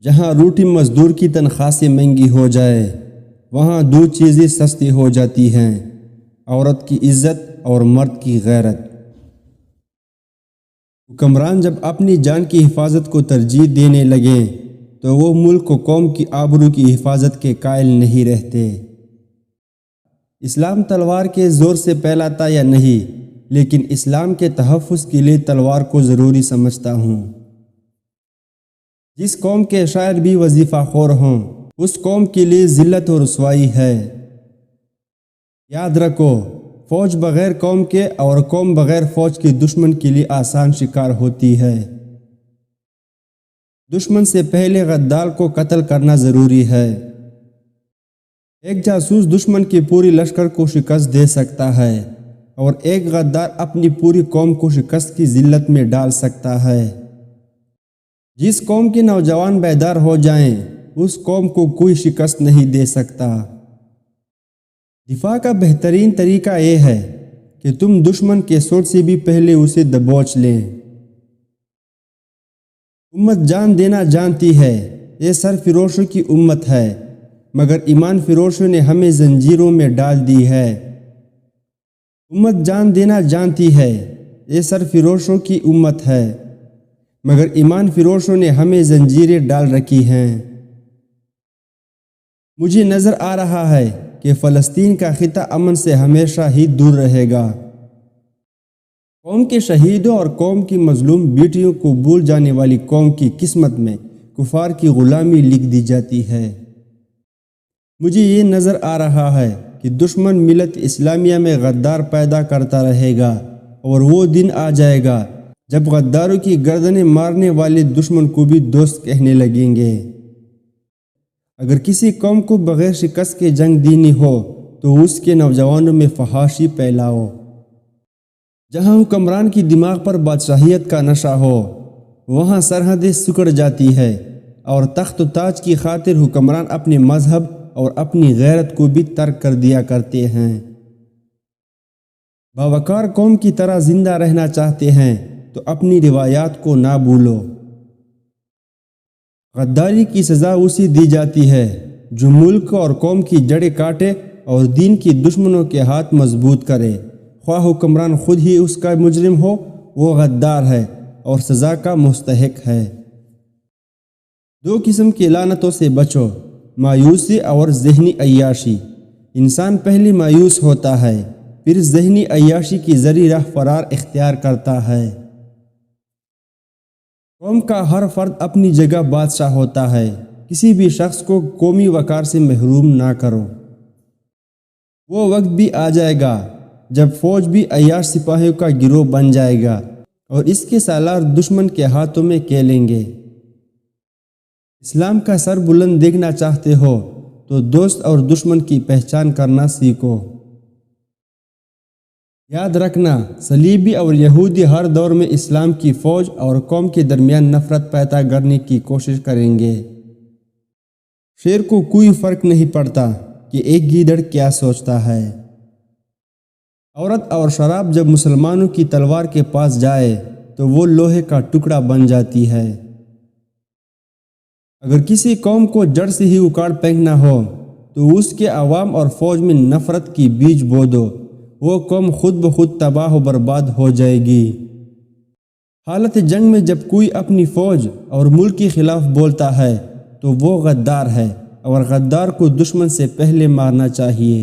جہاں روٹی مزدور کی تنخواہ سے مہنگی ہو جائے وہاں دو چیزیں سستی ہو جاتی ہیں، عورت کی عزت اور مرد کی غیرت۔ حکمران جب اپنی جان کی حفاظت کو ترجیح دینے لگیں تو وہ ملک و قوم کی آبرو کی حفاظت کے قائل نہیں رہتے۔ اسلام تلوار کے زور سے پھیلاتا یا نہیں، لیکن اسلام کے تحفظ کے لیے تلوار کو ضروری سمجھتا ہوں۔ جس قوم کے شاعر بھی وظیفہ خور ہوں اس قوم کے لیے ذلت و رسوائی ہے۔ یاد رکھو، فوج بغیر قوم کے اور قوم بغیر فوج کے دشمن کے لیے آسان شکار ہوتی ہے۔ دشمن سے پہلے غدار کو قتل کرنا ضروری ہے۔ ایک جاسوس دشمن کی پوری لشکر کو شکست دے سکتا ہے اور ایک غدار اپنی پوری قوم کو شکست کی ذلت میں ڈال سکتا ہے۔ جس قوم کے نوجوان بیدار ہو جائیں اس قوم کو کوئی شکست نہیں دے سکتا۔ دفاع کا بہترین طریقہ یہ ہے کہ تم دشمن کے سوٹ سے بھی پہلے اسے دبوچ لیں۔ امت جان دینا جانتی ہے، یہ سر فروشوں کی امت ہے، مگر ایمان فروشوں نے ہمیں زنجیروں میں ڈال دی ہے۔ امت جان دینا جانتی ہے، یہ سر فروشوں کی امت ہے، مگر ایمان فروشوں نے ہمیں زنجیریں ڈال رکھی ہیں۔ مجھے نظر آ رہا ہے کہ فلسطین کا خطہ امن سے ہمیشہ ہی دور رہے گا۔ قوم کے شہیدوں اور قوم کی مظلوم بیٹیوں کو بھول جانے والی قوم کی قسمت میں کفار کی غلامی لکھ دی جاتی ہے۔ مجھے یہ نظر آ رہا ہے کہ دشمن ملت اسلامیہ میں غدار پیدا کرتا رہے گا، اور وہ دن آ جائے گا جب غداروں کی گردنیں مارنے والے دشمن کو بھی دوست کہنے لگیں گے۔ اگر کسی قوم کو بغیر شکست کے جنگ دینی ہو تو اس کے نوجوانوں میں فحاشی پھیلاؤ۔ جہاں حکمران کی دماغ پر بادشاہیت کا نشہ ہو وہاں سرحدیں سکڑ جاتی ہے، اور تخت و تاج کی خاطر حکمران اپنے مذہب اور اپنی غیرت کو بھی ترک کر دیا کرتے ہیں۔ باوقار قوم کی طرح زندہ رہنا چاہتے ہیں تو اپنی روایات کو نہ بھولو۔ غداری کی سزا اسے دی جاتی ہے جو ملک اور قوم کی جڑیں کاٹے اور دین کی دشمنوں کے ہاتھ مضبوط کرے، خواہ حکمران خود ہی اس کا مجرم ہو، وہ غدار ہے اور سزا کا مستحق ہے۔ دو قسم کی لعنتوں سے بچو، مایوسی اور ذہنی عیاشی۔ انسان پہلے مایوس ہوتا ہے، پھر ذہنی عیاشی کی ذریعے راہ فرار اختیار کرتا ہے۔ قوم کا ہر فرد اپنی جگہ بادشاہ ہوتا ہے، کسی بھی شخص کو قومی وقار سے محروم نہ کرو۔ وہ وقت بھی آ جائے گا جب فوج بھی عیاش سپاہیوں کا گروہ بن جائے گا اور اس کے سالار دشمن کے ہاتھوں میں کھیلیں گے۔ اسلام کا سر بلند دیکھنا چاہتے ہو تو دوست اور دشمن کی پہچان کرنا سیکھو۔ یاد رکھنا، صلیبی اور یہودی ہر دور میں اسلام کی فوج اور قوم کے درمیان نفرت پیدا کرنے کی کوشش کریں گے۔ شیر کو کوئی فرق نہیں پڑتا کہ ایک گیدڑ کیا سوچتا ہے۔ عورت اور شراب جب مسلمانوں کی تلوار کے پاس جائے تو وہ لوہے کا ٹکڑا بن جاتی ہے۔ اگر کسی قوم کو جڑ سے ہی اکھاڑ پھینکنا ہو تو اس کے عوام اور فوج میں نفرت کی بیج بو دو، وہ قوم خود بخود تباہ و برباد ہو جائے گی۔ حالت جنگ میں جب کوئی اپنی فوج اور ملک کے خلاف بولتا ہے تو وہ غدار ہے، اور غدار کو دشمن سے پہلے مارنا چاہیے۔